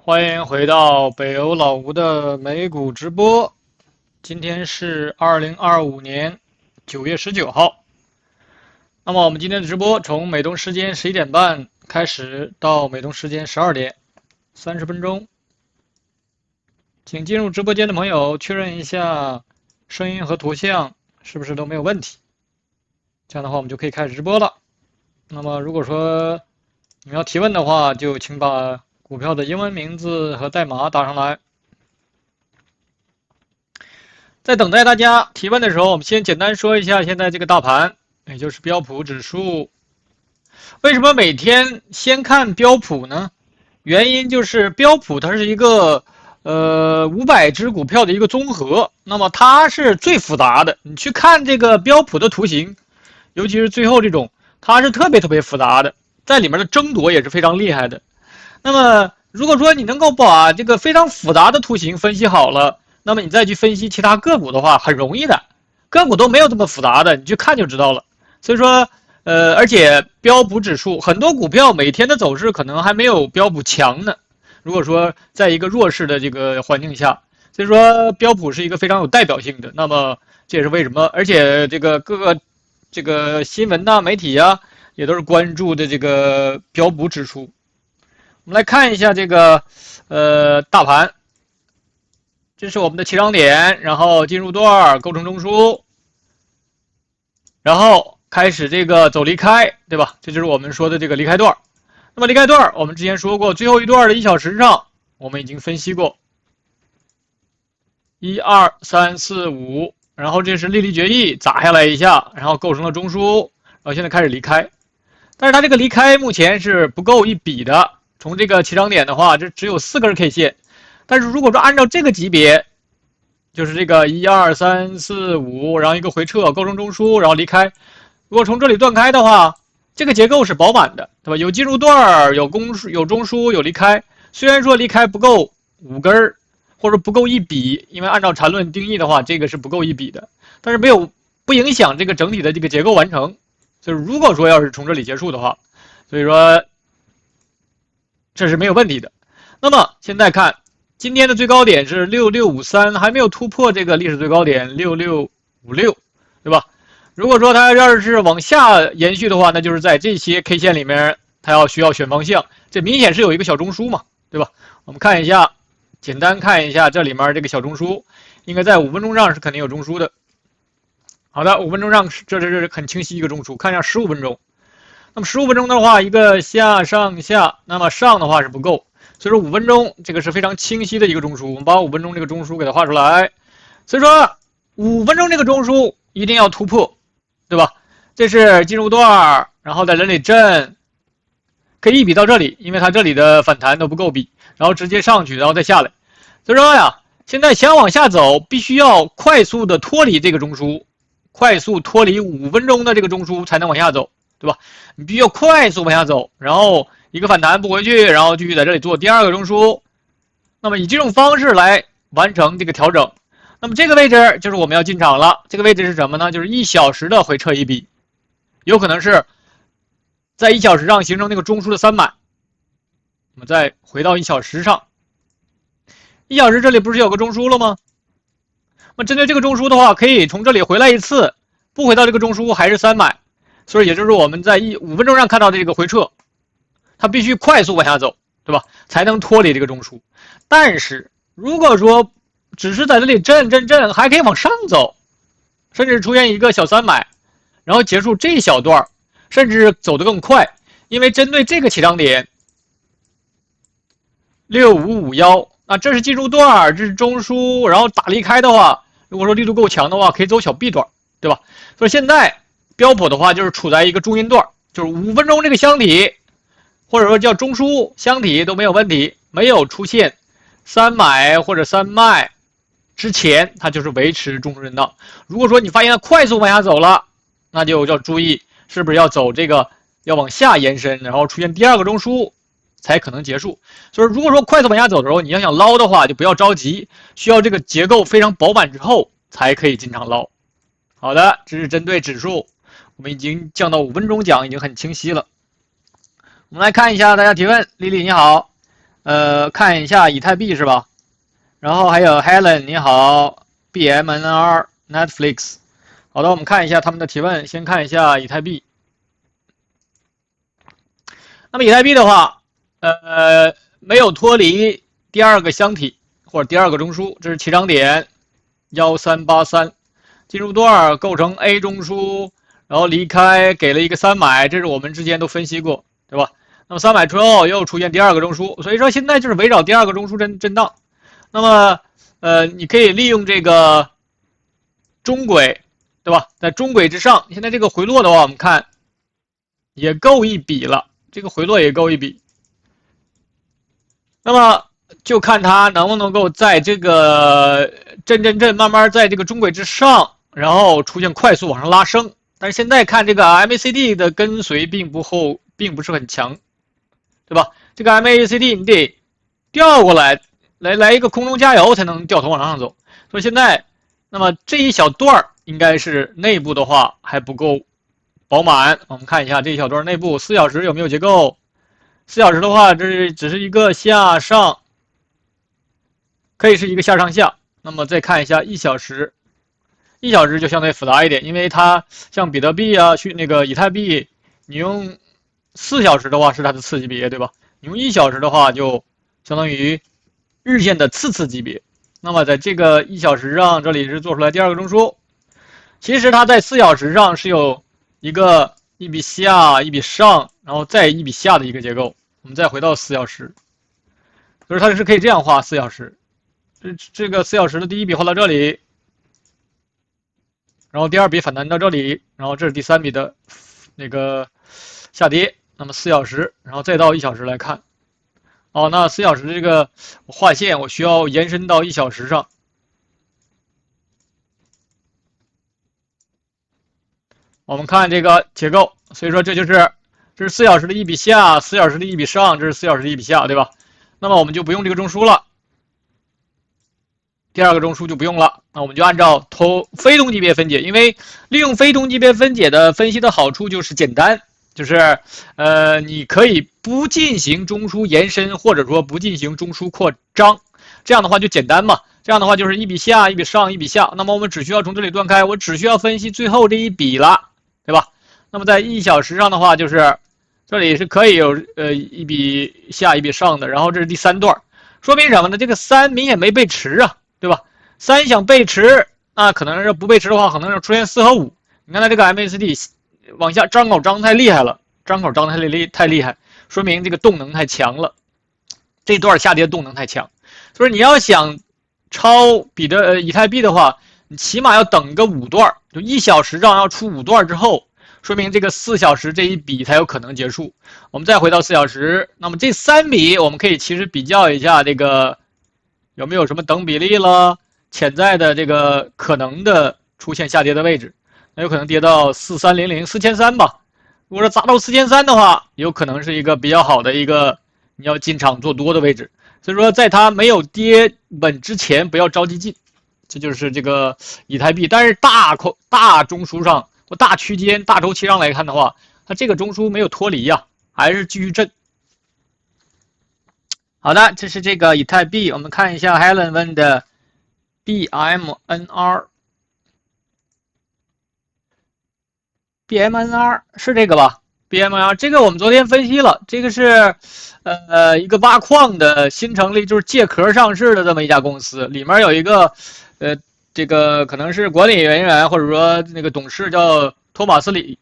欢迎回到北欧老吴的美股直播。今天是2025年9月19号。那么我们今天的直播从美东时间11点半开始，到美东时间12点，30分钟。请进入直播间的朋友确认一下声音和图像是不是都没有问题。这样的话，我们就可以开始直播了。那么如果说你们要提问的话，就请把股票的英文名字和代码打上来。在等待大家提问的时候，我们先简单说一下现在这个大盘，也就是标普指数。为什么每天先看标普呢？原因就是标普它是一个500只股票的一个综合，那么它是最复杂的。你去看这个标普的图形，尤其是最后这种，它是特别复杂的，在里面的争夺也是非常厉害的。那么如果说你能够把这个非常复杂的图形分析好了，那么你再去分析其他个股的话，很容易的，个股都没有这么复杂的，你去看就知道了。所以说，而且标普指数很多股票每天的走势可能还没有标普强呢。如果说在一个弱势的这个环境下，所以说标普是一个非常有代表性的。那么这也是为什么，而且这个各个这个新闻呐、媒体啊，也都是关注的这个标普指数。我们来看一下这个大盘。这是我们的起涨点，然后进入段构成中枢，然后开始这个走离开，对吧？这就是我们说的这个离开段。那么离开段，我们之前说过，最后一段的1小时上，我们已经分析过，1、2、3、4、5，然后这是利率决议砸下来一下，然后构成了中枢，然后现在开始离开。但是它这个离开目前是不够一笔的，从这个起涨点的话，这只有4根 K 线。但是如果说按照这个级别，就是这个1、2、3、4、5，然后一个回撤构成中枢，然后离开。如果从这里断开的话，这个结构是饱满的，对吧？有进入段，有中枢，有离开。虽然说离开不够5根，或者不够一笔，因为按照缠论定义的话，这个是不够一笔的，但是不影响这个整体的这个结构完成。就是如果说要是从这里结束的话，所以说这是没有问题的。那么现在看。今天的最高点是6653，还没有突破这个历史最高点6656，对吧？如果说它要是往下延续的话，那就是在这些 K 线里面，它需要选方向。这明显是有一个小中枢嘛，对吧？我们看一下，简单看一下这里面这个小中枢，应该在5分钟上是肯定有中枢的。好的，5分钟上这是很清晰一个中枢，看一下15分钟。那么15分钟的话，一个下上下，那么上的话是不够。所以说5分钟这个是非常清晰的一个中枢，我们把5分钟这个中枢给它画出来。所以说5分钟这个中枢一定要突破，对吧？这是进入段，然后在这里震，可以一笔到这里，因为它这里的反弹都不够笔，然后直接上去，然后再下来。所以说呀，现在想往下走，必须要快速的脱离这个中枢，快速脱离5分钟的这个中枢才能往下走，对吧？你必须要快速往下走，然后一个反弹不回去，然后继续在这里做第2个中枢。那么以这种方式来完成这个调整。那么这个位置就是我们要进场了。这个位置是什么呢？就是1小时的回撤一笔，有可能是在1小时上形成那个中枢的3买。我们再回到1小时上，1小时这里不是有个中枢了吗？那么针对这个中枢的话，可以从这里回来一次，不回到这个中枢还是3买。所以也就是我们在5分钟上看到的这个回撤。它必须快速往下走，对吧？才能脱离这个中枢。但是如果说只是在这里震，还可以往上走，甚至出现一个小3买，然后结束这一小段，甚至走得更快。因为针对这个起涨点6551，那这是进入段，这是中枢，然后打离开的话，如果说力度够强的话，可以走小 B 段，对吧？所以现在标普的话就是处在一个中阴段，就是5分钟这个箱体。或者说叫中枢箱体都没有问题，没有出现3买或者3卖之前，它就是维持中枢震荡。如果说你发现它快速往下走了，那就要注意是不是要走这个要往下延伸，然后出现第2个中枢才可能结束。所以如果说快速往下走的时候，你要想捞的话，就不要着急，需要这个结构非常饱满之后才可以进场捞。好的，这是针对指数，我们已经降到5分钟讲，已经很清晰了。我们来看一下大家提问，丽丽你好，看一下以太币是吧？然后还有 Helen 你好 ，BMNR Netflix。好的，我们看一下他们的提问，先看一下以太币。那么以太币的话，没有脱离第二个箱体或者第二个中枢，这是起涨点1383，进入段构成 A 中枢，然后离开给了一个3买，这是我们之前都分析过，对吧？那么3买之后又出现第二个中枢，所以说现在就是围绕第二个中枢震荡。那么你可以利用这个中轨，对吧？在中轨之上，现在这个回落的话，我们看也够一笔了，这个回落也够一笔。那么就看它能不能够在这个震，慢慢在这个中轨之上，然后出现快速往上拉升。但是现在看这个 MACD 的跟随并不是很强，对吧？这个 MACD 你得调过来，来一个空中加油才能掉头往上走。所以现在，那么这一小段应该是内部的话还不够饱满。我们看一下这一小段内部4小时有没有结构。4小时的话，这只是一个下上，可以是一个下上下。那么再看一下1小时，1小时就相对复杂一点，因为它像比特币啊，那个以太币，你用4小时的话是它的次级别，对吧？你用1小时的话就相当于日线的次级别。那么在这个1小时上，这里是做出来第二个中枢。其实它在4小时上是有一个一笔下、一笔上，然后再一笔下的一个结构。我们再回到4小时，就是它是可以这样画4小时。这个4小时的第一笔画到这里，然后第二笔反弹到这里，然后这是第3笔的那个下跌。那么4小时，然后再到1小时来看。哦，那4小时的这个画线我需要延伸到1小时上。我们看这个结构，所以说这是4小时的一笔下，4小时的一笔上，这是4小时的一笔下，对吧？那么我们就不用这个中枢了，第二个中枢就不用了。那我们就按照非同级别分解，因为利用非同级别分解的分析的好处就是简单，就是你可以不进行中枢延伸，或者说不进行中枢扩张，这样的话就简单嘛。这样的话就是一笔下、一笔上、一笔下，那么我们只需要从这里断开，我只需要分析最后这一笔了。对吧？那么在1小时上的话，就是这里是可以有一笔下一笔上的，然后这是第3段，说明什么呢？这个3明显没背驰啊，对吧？3想背驰，那可能是不背驰的话，可能是出现4和5。你看它这个 MACD 往下张口张太厉害了，张口张太厉害，说明这个动能太强了，这段下跌动能太强。所以你要想抄以太币的话，你起码要等个5段，就1小时上要出5段之后，说明这个4小时这一笔才有可能结束。我们再回到4小时，那么这3笔我们可以其实比较一下这个有没有什么等比例了，潜在的这个可能的出现下跌的位置，那有可能跌到4300、4300吧。如果说砸到4300的话，有可能是一个比较好的一个你要进场做多的位置。所以说，在它没有跌稳之前，不要着急进。这就是这个以太币，但是大中枢上或大区间、大周期上来看的话，它这个中枢没有脱离呀，还是继续震。好的，这是这个以太币，我们看一下 Helen 问的 BMNR 是这个吧 ？BMNR 这个我们昨天分析了，这个是一个挖矿的新成立，就是借壳上市的这么一家公司，里面有一个这个可能是管理人员或者说那个董事叫托马斯里，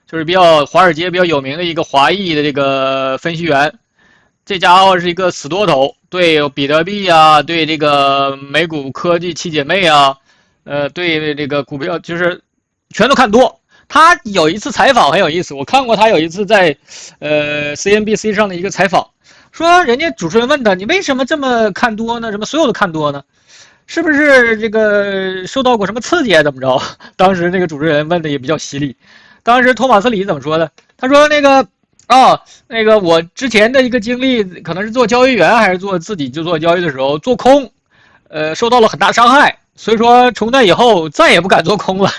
就是华尔街比较有名的一个华裔的这个分析员。这家伙是一个死多头，对比特币啊，对这个美股科技七姐妹啊，对这个股票就是全都看多。他有一次采访很有意思，我看过他有一次在CNBC 上的一个采访，说人家主持人问他，你为什么这么看多呢？什么所有的看多呢？是不是这个受到过什么刺激啊？怎么着？当时那个主持人问的也比较犀利。当时托马斯里怎么说的？他说那个我之前的一个经历，可能是做交易员还是自己就做交易的时候做空，受到了很大伤害，所以说从那以后再也不敢做空了。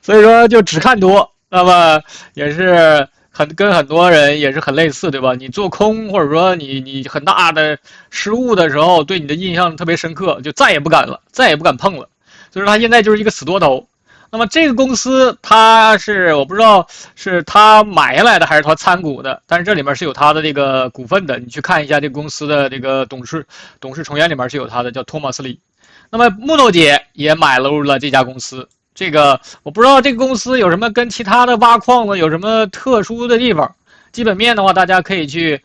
所以说就只看多，那么也是跟很多人也是很类似，对吧？你做空或者说你很大的失误的时候，对你的印象特别深刻，就再也不敢了，再也不敢碰了。所以说他现在就是一个死多头。那么这个公司它是我不知道是他买下来的还是他参股的，但是这里面是有他的这个股份的，你去看一下这个公司的这个董事成员里面是有他的，叫托马斯李。那么木头姐也买入了这家公司，这个我不知道这个公司有什么跟其他的挖矿的有什么特殊的地方。基本面的话，大家可以去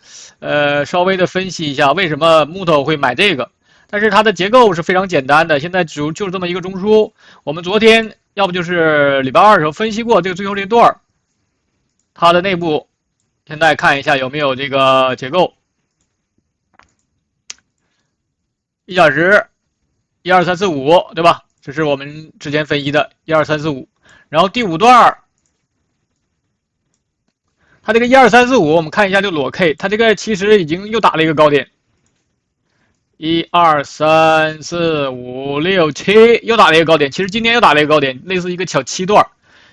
稍微的分析一下为什么木头会买这个。但是它的结构是非常简单的，现在就是这么一个中枢。我们昨天要不就是礼拜二的时候分析过这个最后这段，它的内部，现在看一下有没有这个结构。1小时，1、2、3、4、5，对吧？这是我们之前分析的1、2、3、4、5。然后第5段，它这个1、2、3、4、5，我们看一下这个裸 K， 它这个其实已经又打了一个高点。1、2、3、4、5、6、7，又打了一个高点。其实今天又打了一个高点，类似一个小7段。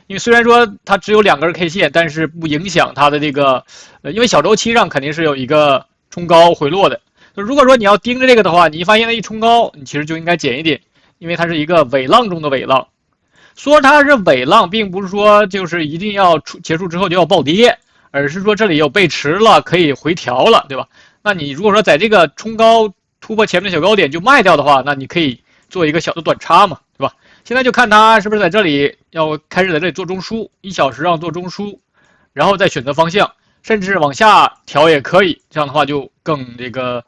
因为虽然说它只有2根 K 线，但是不影响它的这个，因为小周期上肯定是有一个冲高回落的。如果说你要盯着这个的话，你发现它一冲高，你其实就应该减一点，因为它是一个尾浪中的尾浪。说它是尾浪，并不是说就是一定要结束之后就要暴跌，而是说这里有背驰了，可以回调了，对吧？那你如果说在这个冲高突破前面的小高点就卖掉的话，那你可以做一个小的短差嘛，对吧？现在就看它是不是在这里要开始在这里做中枢，1小时上做中枢，然后再选择方向，甚至往下调也可以，这样的话就更这个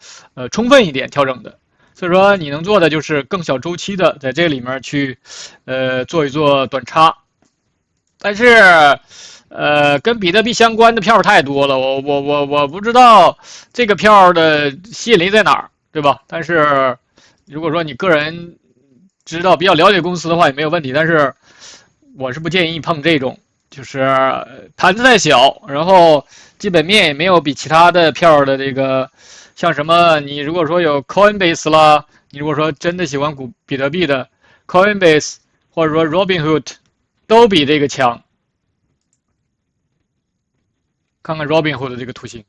充分一点调整的。所以说你能做的就是更小周期的在这里面去做一做短差，但是跟比特币相关的票太多了，我不知道这个票的吸引力在哪儿，对吧？但是如果说你个人知道比较了解公司的话也没有问题，但是我是不建议碰这种，就是盘子太小，然后基本面也没有比其他的票的这个，像什么你如果说有 Coinbase 啦，你如果说真的喜欢比特币的 Coinbase 或者说 Robinhood 都比这个强。看看 Robinhood 的这个图形，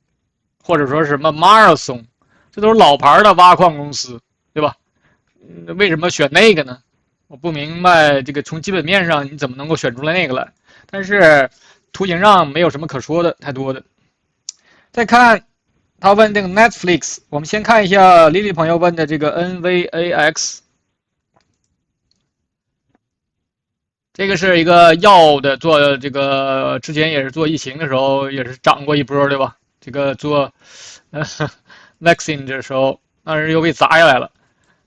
或者说什么 Marathon， 这都是老牌的挖矿公司，对吧？为什么选那个呢？我不明白，这个从基本面上你怎么能够选出来那个来？但是图形上没有什么可说的，太多的。再看他问这个 Netflix， 我们先看一下 Lily 朋友问的这个 NVAX， 这个是一个药的，做这个之前也是做疫情的时候也是涨过一波，对吧？这个做vaccine 的时候，当时又被砸下来了。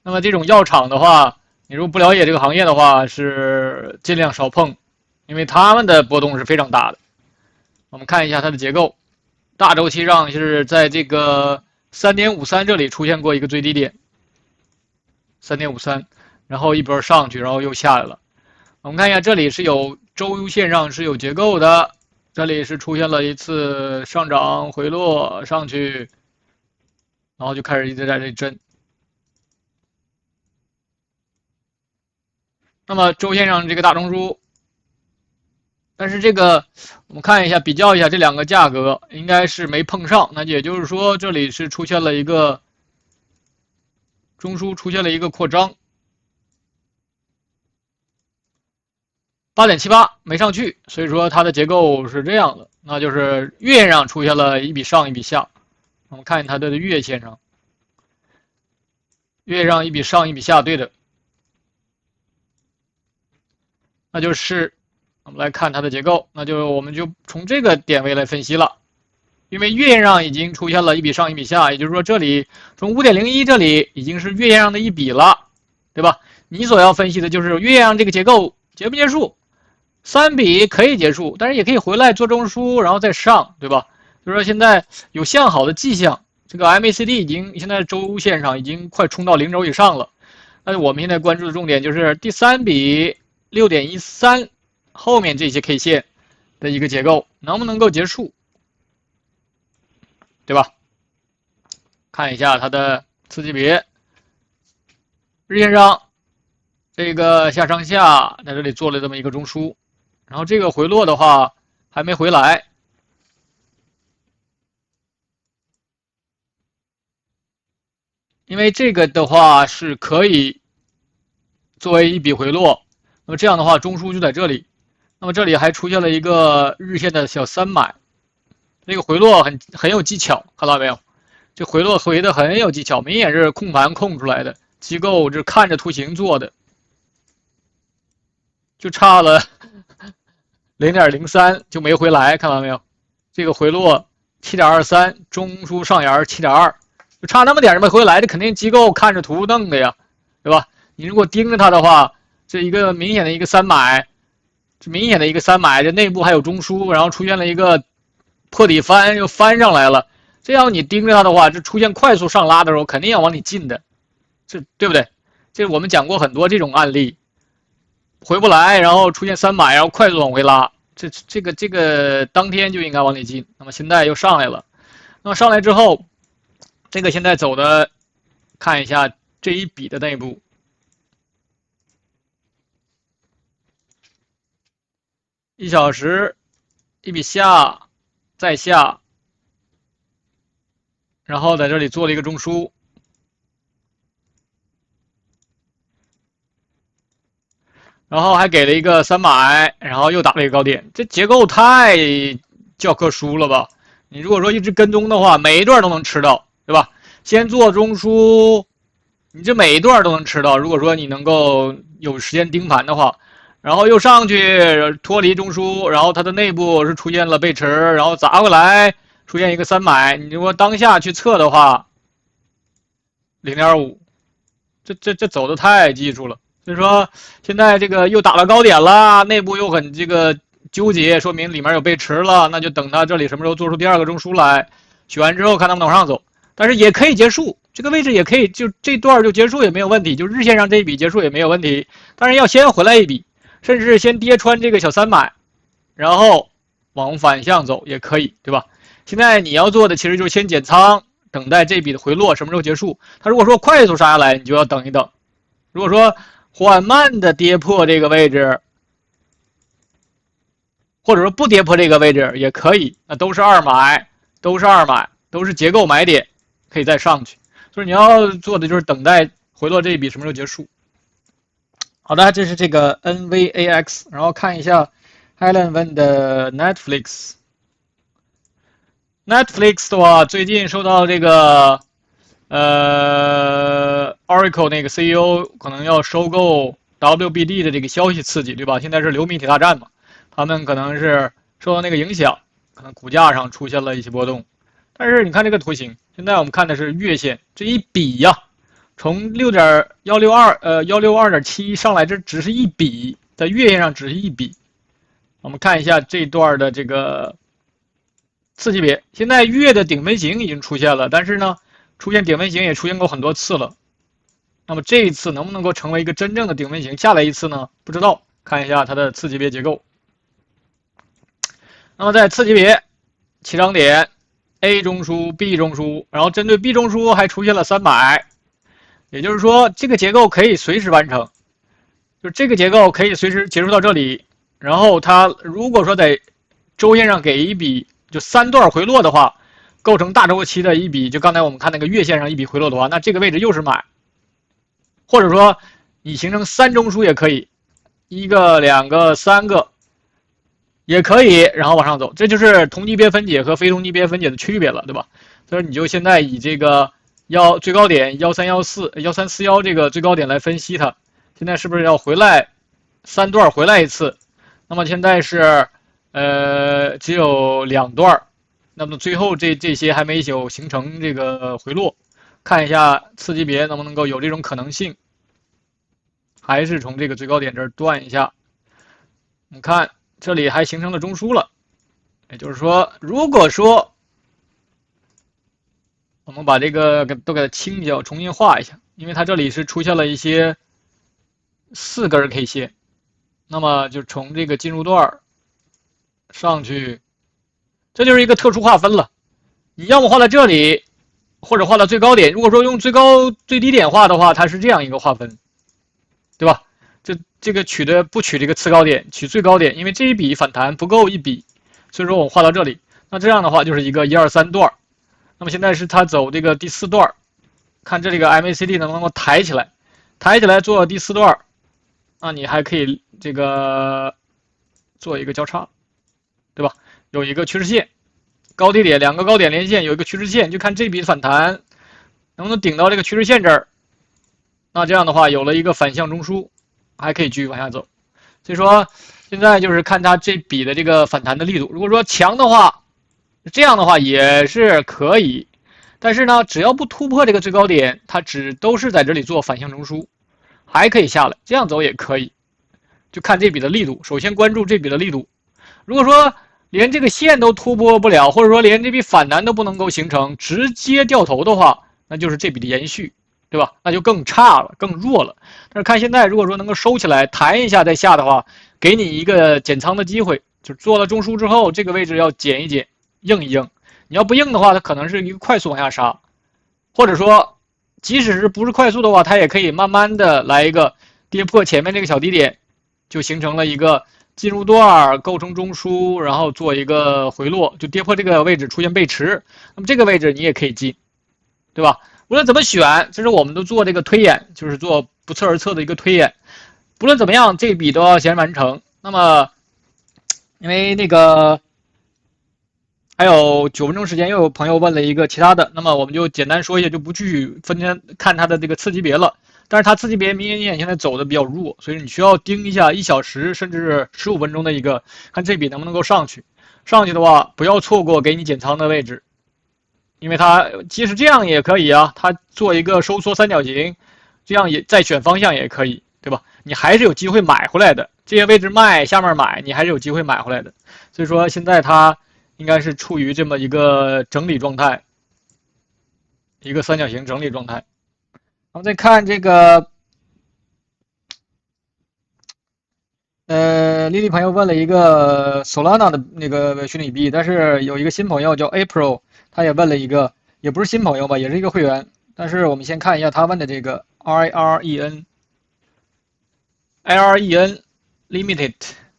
那么这种药厂的话，你如果不了解这个行业的话，是尽量少碰，因为他们的波动是非常大的。我们看一下它的结构，大周期上是在这个 3.53 这里出现过一个最低点 ，3.53，然后一波上去，然后又下来了。我们看一下，这里是有周 U 线上是有结构的，这里是出现了一次上涨回落上去，然后就开始一直在这里震。那么周线上这个大中枢，但是这个我们看一下，比较一下这两个价格，应该是没碰上，那也就是说这里是出现了一个中枢出现了一个扩张。8.78没上去，所以说它的结构是这样的，那就是月线上出现了一笔上一笔下。我们看它的月线上，月上一笔上一笔下，对的，那就是我们来看它的结构，那就我们就从这个点位来分析了，因为月线上已经出现了一笔上一笔下，也就是说这里从5.01这里已经是月线上的一笔了，对吧？你所要分析的就是月线上这个结构结不结束。3笔可以结束，但是也可以回来做中枢，然后再上，对吧？就是说现在有向好的迹象，这个 MACD 已经现在周线上已经快冲到0轴以上了。那我们现在关注的重点就是第3笔 6.13 后面这些 K 线的一个结构能不能够结束，对吧？看一下它的次级别，日线上这个下上下在这里做了这么一个中枢。然后这个回落的话还没回来，因为这个的话是可以作为一笔回落，那么这样的话中枢就在这里，那么这里还出现了一个日线的小三买，这个回落很有技巧，看到没有？这回落回的很有技巧，明显是控盘控出来的，机构这看着图形做的，就差了0.03就没回来，看到没有？这个回落7.23，中枢上沿7.2，就差那么点没回来，这肯定机构看着图弄的呀，对吧？你如果盯着它的话，这一个明显的一个三买，这明显的一个三买，这内部还有中枢，然后出现了一个破底翻，又翻上来了。这样你盯着它的话，这出现快速上拉的时候，肯定要往里进的，这对不对？这我们讲过很多这种案例，回不来，然后出现三买，然后快速往回拉，这个当天就应该往里进。那么现在又上来了，那么上来之后，这个现在走的，看一下这一笔的内部。1小时，一笔下，再下，然后在这里做了一个中枢，然后还给了一个三买，然后又打了一个高点，这结构太教科书了吧？你如果说一直跟踪的话，每一段都能吃到，对吧？先做中枢，你这每一段都能吃到。如果说你能够有时间盯盘的话，然后又上去脱离中枢，然后它的内部是出现了背驰，然后砸回来，出现一个三买。你如果当下去测的话，0.5，这走的太技术了。所以说现在这个又打了高点了，内部又很这个纠结，说明里面有背驰了，那就等它这里什么时候做出第二个中枢来，取完之后看能不能往上走。但是也可以结束，这个位置也可以就这段就结束也没有问题，就日线上这一笔结束也没有问题。当然要先回来一笔，甚至先跌穿这个小三买，然后往反向走也可以，对吧？现在你要做的其实就是先减仓，等待这笔的回落什么时候结束。它如果说快速杀下来，你就要等一等；如果说缓慢的跌破这个位置，或者说不跌破这个位置也可以，那都是二买，都是二买，都是结构买点，可以再上去。所以你要做的就是等待回落这一笔什么时候结束。好的，这是这个 NVAX， 然后看一下 Helen 问的 Netflix。Netflix 的话，最近受到这个Oracle 那个 CEO 可能要收购 WBD 的这个消息刺激，对吧？现在是流媒体大战嘛，他们可能是受到那个影响，可能股价上出现了一些波动。但是你看这个图形，现在我们看的是月线，这一笔呀，从162.7上来，这只是一笔，在月线上只是一笔。我们看一下这段的这个次级别，现在月的顶分型已经出现了，但是呢，出现顶分型也出现过很多次了。那么这一次能不能够成为一个真正的顶分型？下来一次呢？不知道，看一下它的次级别结构。那么在次级别起涨点 A 中枢、B 中枢，然后针对 B 中枢还出现了三买，也就是说这个结构可以随时完成，就这个结构可以随时结束到这里。然后它如果说在周线上给一笔就三段回落的话，构成大周期的一笔，就刚才我们看那个月线上一笔回落的话，那这个位置又是买，或者说你形成三中枢也可以，一个、两个、三个也可以，然后往上走，这就是同级别分解和非同级别分解的区别了，对吧？所以你就现在以这个最高点1341这个最高点来分析它，现在是不是要回来三段回来一次？那么现在是只有两段，那么最后这些还没有形成这个回落，看一下次级别能不能够有这种可能性，还是从这个最高点这儿断一下。你看这里还形成了中枢了，也就是说，如果说我们把这个都给它清掉，重新画一下，因为它这里是出现了一些4根 K 线，那么就从这个进入段上去，这就是一个特殊划分了。你要么画到这里，或者画到最高点。如果说用最低点画的话，它是这样一个划分，对吧？这个不取这个次高点，取最高点，因为这一笔反弹不够一笔，所以说我画到这里。那这样的话就是一个1、2、3段。那么现在是它走这个第4段，看这里个 MACD 能不能够抬起来，抬起来做第4段，那你还可以这个做一个交叉，对吧？有一个趋势线，高低点2个高点连线，有一个趋势线，就看这笔反弹能不能顶到这个趋势线这儿。那这样的话，有了一个反向中枢，还可以继续往下走。所以说，现在就是看它这笔的这个反弹的力度。如果说强的话，这样的话也是可以，但是呢，只要不突破这个最高点，它都是在这里做反向中枢，还可以下来，这样走也可以。就看这笔的力度，首先关注这笔的力度。如果说连这个线都突破不了，或者说连这笔反弹都不能够形成，直接掉头的话，那就是这笔的延续，对吧？那就更差了，更弱了。但是看现在，如果说能够收起来，弹一下再下的话，给你一个减仓的机会。就做了中枢之后，这个位置要减一减，硬一硬。你要不硬的话，它可能是一个快速往下杀，或者说，即使是不是快速的话，它也可以慢慢的来一个跌破前面这个小低点，就形成了一个进入段构成中枢，然后做一个回落，就跌破这个位置出现背驰，那么这个位置你也可以进，对吧？无论怎么选，这是我们都做这个推演，就是做不测而测的一个推演。不论怎么样，这笔都要先完成。那么，因为那个还有9分钟时间，又有朋友问了一个其他的，那么我们就简单说一下，就不去分天看它的这个次级别了。但是它次级别明显现在走的比较弱，所以你需要盯一下1小时甚至15分钟的一个，看这笔能不能够上去。上去的话，不要错过给你减仓的位置，因为它即使这样也可以啊，它做一个收缩三角形，这样也再选方向也可以，对吧？你还是有机会买回来的，这些位置卖，下面买，你还是有机会买回来的。所以说现在它应该是处于这么一个整理状态，一个三角形整理状态。我们再看这个，丽丽朋友问了一个 Solana 的那个虚拟币，但是有一个新朋友叫 April， 他也问了一个，也不是新朋友吧，也是一个会员，但是我们先看一下他问的这个 IREN Limited，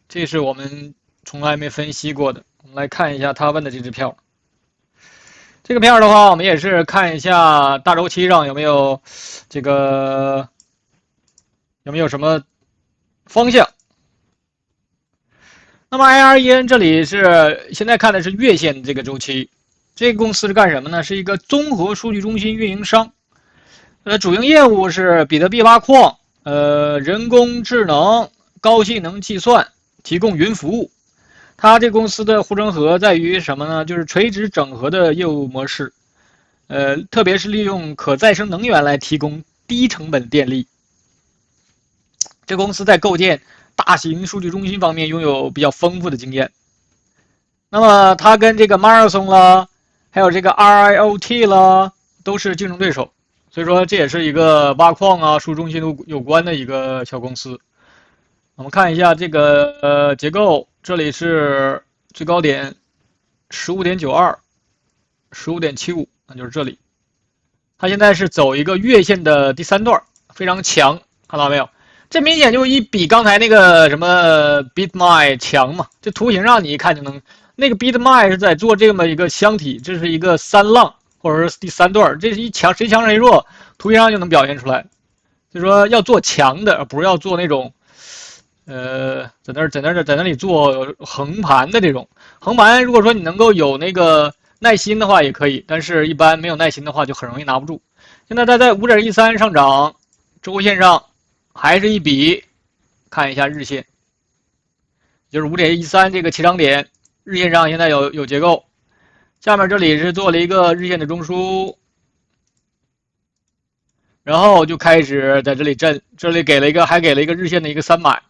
这是我们从来没分析过的。我们来看一下他问的这支票。这个票的话，我们也是看一下大周期上有没有这个有没有什么方向。那么 IREN 这里是现在看的是月线这个周期。这个公司是干什么呢？是一个综合数据中心运营商。主营业务是比特币挖矿，人工智能、高性能计算，提供云服务。它这公司的护城河在于什么呢？就是垂直整合的业务模式，特别是利用可再生能源来提供低成本电力。这公司在构建大型数据中心方面拥有比较丰富的经验。那么它跟这个 Marathon 啦，还有这个 RIOT 啦，都是竞争对手。所以说这也是一个挖矿啊、数据中心都有关的一个小公司。我们看一下这个结构，这里是最高点 15.92、15.75， 那就是这里。它现在是走一个月线的第3段，非常强，看到没有？这明显就比刚才那个什么 BitMine 强嘛。这图形上你一看就能，那个 BitMine 是在做这么一个箱体，这是一个3浪或者是第3段，这是一强谁强谁弱，图形上就能表现出来。所以说要做强的，不是要做那种。在那里做横盘的这种横盘，如果说你能够有那个耐心的话也可以，但是一般没有耐心的话就很容易拿不住。现在它在 5.13 上涨，周线上还是一笔，看一下日线，就是 5.13 这个起涨点，日线上现在有结构，下面这里是做了一个日线的中枢，然后就开始在这里震，这里还给了一个日线的一个3买。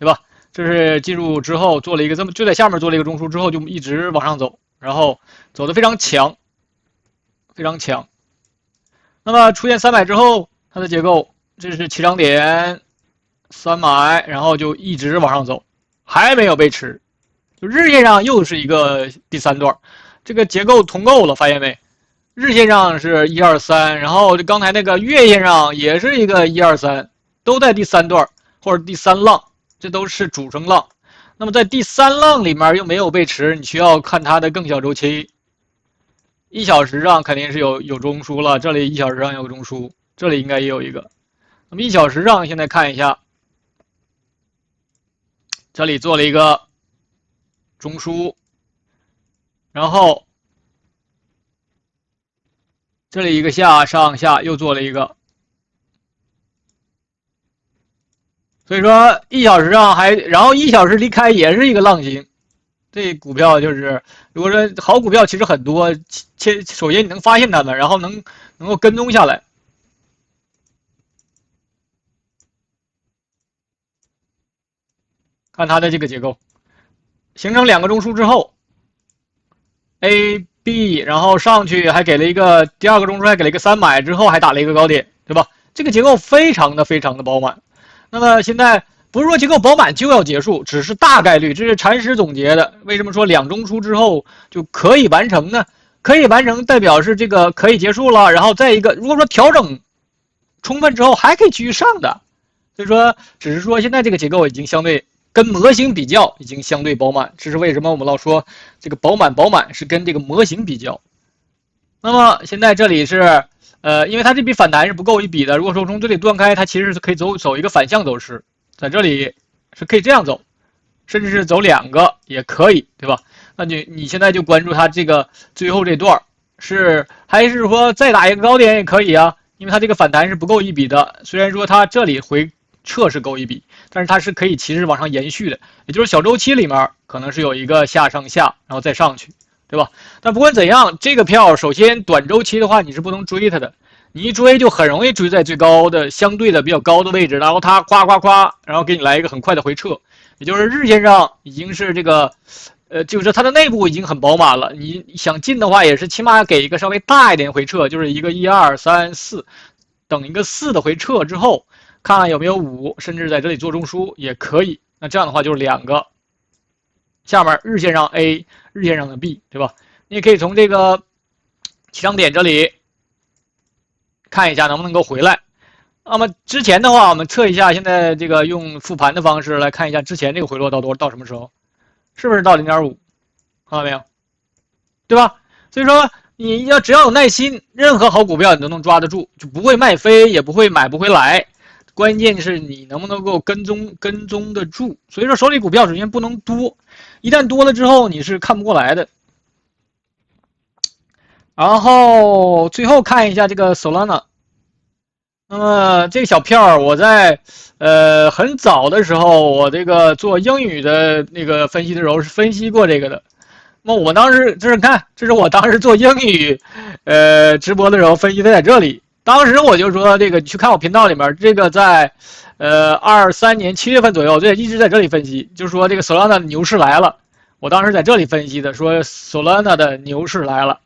对吧？这是进入之后做了一个就在下面做了一个中枢之后就一直往上走，然后走得非常强，非常强。那么出现3买之后，它的结构这是起涨点，3买，然后就一直往上走，还没有背驰，就日线上又是一个第3段，这个结构同构了，发现没？日线上是123，然后刚才那个月线上也是一个123，都在第3段或者第3浪。这都是主升浪，那么在第3浪里面又没有背驰，你需要看它的更小周期。1小时上肯定是有中枢了，这里1小时上有个中枢，这里应该也有一个。那么1小时上现在看一下，这里做了一个中枢，然后这里一个下上下又做了一个，所以说1小时上然后1小时离开也是一个浪形。这股票就是，如果说好股票其实很多，首先你能发现它们，然后能够跟踪下来。看它的这个结构，形成2个中枢之后 ，A、B， 然后上去还给了一个第2个中枢，还给了一个3买，之后还打了一个高点，对吧？这个结构非常的饱满。那么现在不是说结构饱满就要结束，只是大概率，这是禅师总结的。为什么说2中枢之后就可以完成呢？可以完成代表是这个可以结束了，然后再一个，如果说调整充分之后还可以继续上的，所以说只是说现在这个结构已经相对跟模型比较已经相对饱满，这是为什么我们老说这个饱满是跟这个模型比较。那么现在这里是因为它这笔反弹是不够一笔的，如果说从这里断开，它其实是可以走一个反向走势，在这里是可以这样走，甚至是走2个也可以，对吧？那你现在就关注它这个最后这段还是说再打一个高点也可以啊，因为它这个反弹是不够一笔的，虽然说它这里回撤是够一笔，但是它是可以其实往上延续的，也就是小周期里面可能是有一个下上下，然后再上去，对吧？但不管怎样，这个票首先短周期的话你是不能追它的，你一追就很容易追在最高的相对的比较高的位置，然后它夸，然后给你来一个很快的回撤，也就是日线上已经是这个。就是它的内部已经很饱满了，你想进的话，也是起码给一个稍微大一点回撤，就是一个1、2、3、4，等一个4的回撤之后，看看有没有5，甚至在这里做中枢也可以。那这样的话就是2个，下面日线上 A， 日线上的 B， 对吧？你也可以从这个起涨点这里看一下能不能够回来。那么之前的话，我们测一下，现在这个用复盘的方式来看一下之前这个回落到什么时候。是不是到 0.5？ 看到没有？对吧？所以说你只要有耐心，任何好股票你都能抓得住，就不会卖飞，也不会买不回来。关键是你能不能够跟踪得住。所以说手里股票首先不能多，一旦多了之后你是看不过来的。然后最后看一下这个 Solana。那么这个小票我在很早的时候，我这个做英语的那个分析的时候是分析过这个的。那么我当时这是我当时做英语直播的时候分析的，在这里。当时我就说这个去看我频道里面，这个在23年7月份左右，这一直在这里分析，就是说这个 Solana 的牛市来了。我当时在这里分析的，说 Solana 的牛市来了。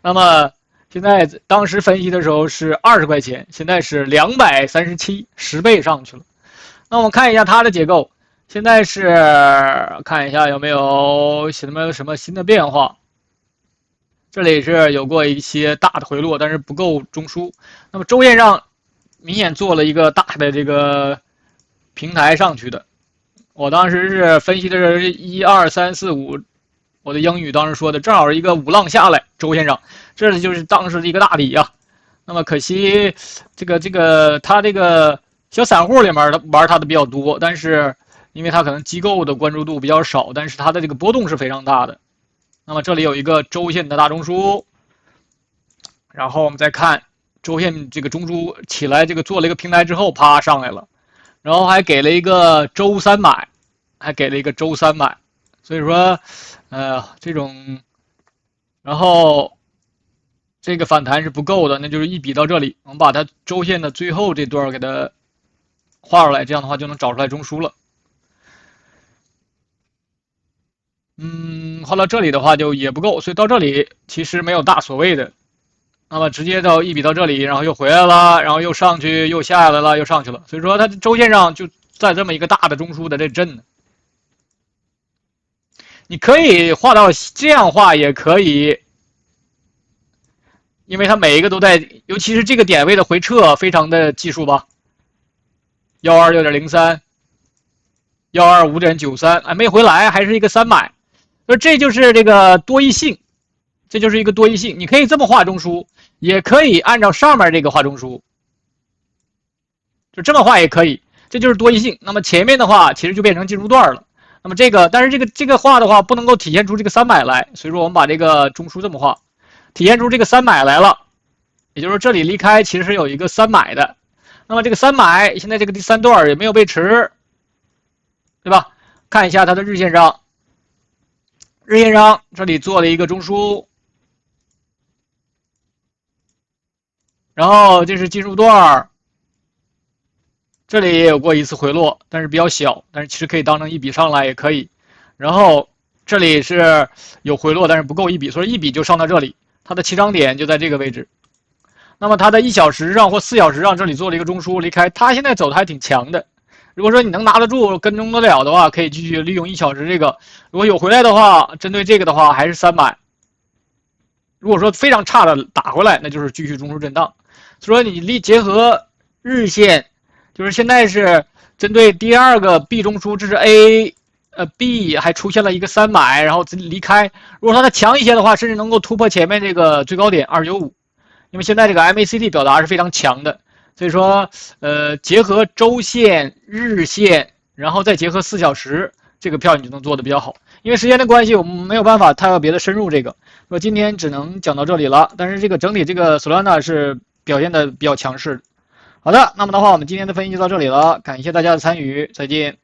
那么现在当时分析的时候是20块钱，现在是237， 10倍上去了。那我们看一下它的结构，现在是看一下有没有什么新的变化。这里是有过一些大的回落，但是不够中枢。那么周线上明显做了一个大的这个平台上去的。我当时是分析的是1、2、3、4、5。我的英语当时说的正好是一个5浪下来，周线上，这就是当时的一个大底啊。那么可惜，他这个小散户里面的玩它的比较多，但是因为它可能机构的关注度比较少，但是它的这个波动是非常大的。那么这里有一个周线的大中枢，然后我们再看周线这个中枢起来，这个做了一个平台之后，啪上来了，然后还给了一个周3买，所以说。这种，然后这个反弹是不够的，那就是一笔到这里，我们把它周线的最后这段给它画出来，这样的话就能找出来中枢了。画到这里的话就也不够，所以到这里其实没有大所谓的。那么直接到一笔到这里，然后又回来了，然后又上去，又下来了，又上去了。所以说它周线上就在这么一个大的中枢的这震呢。你可以画到这样画也可以，因为它每一个都在，尤其是这个点位的回撤非常的技术吧。126.03 125.93， 没回来，还是一个3买，这就是这个多异性。这就是一个多异性。你可以这么画中枢，也可以按照上面这个画中枢，就这么画也可以。这就是多异性。那么前面的话其实就变成进入段了。那么这个，但是这个画的话不能够体现出这个300来，所以说我们把这个中枢这么画，体现出这个300来了。也就是说这里离开其实是有一个300的。那么这个300现在这个第3段也没有被持，对吧？看一下它的日线上，日线上这里做了一个中枢，然后这是进入段，这里也有过一次回落，但是比较小，但是其实可以当成1笔上来也可以。然后这里是有回落，但是不够1笔，所以1笔就上到这里，它的起涨点就在这个位置。那么它的1小时上或4小时上这里做了一个中枢离开，它现在走的还挺强的。如果说你能拿得住、跟踪得了的话，可以继续利用1小时这个。如果有回来的话，针对这个的话还是300。如果说非常差的打回来，那就是继续中枢震荡。所以说你结合日线，就是现在是针对第2个 B 中枢，这是 B 还出现了一个300，然后离开。如果说它强一些的话，甚至能够突破前面这个最高点295。因为现在这个 MACD 表达是非常强的，所以说结合周线、日线，然后再结合4小时，这个票你就能做的比较好。因为时间的关系，我们没有办法特别的深入这个，我今天只能讲到这里了。但是这个整体这个 Solana 是表现的比较强势。好的，那么的话，我们今天的分析就到这里了，感谢大家的参与，再见。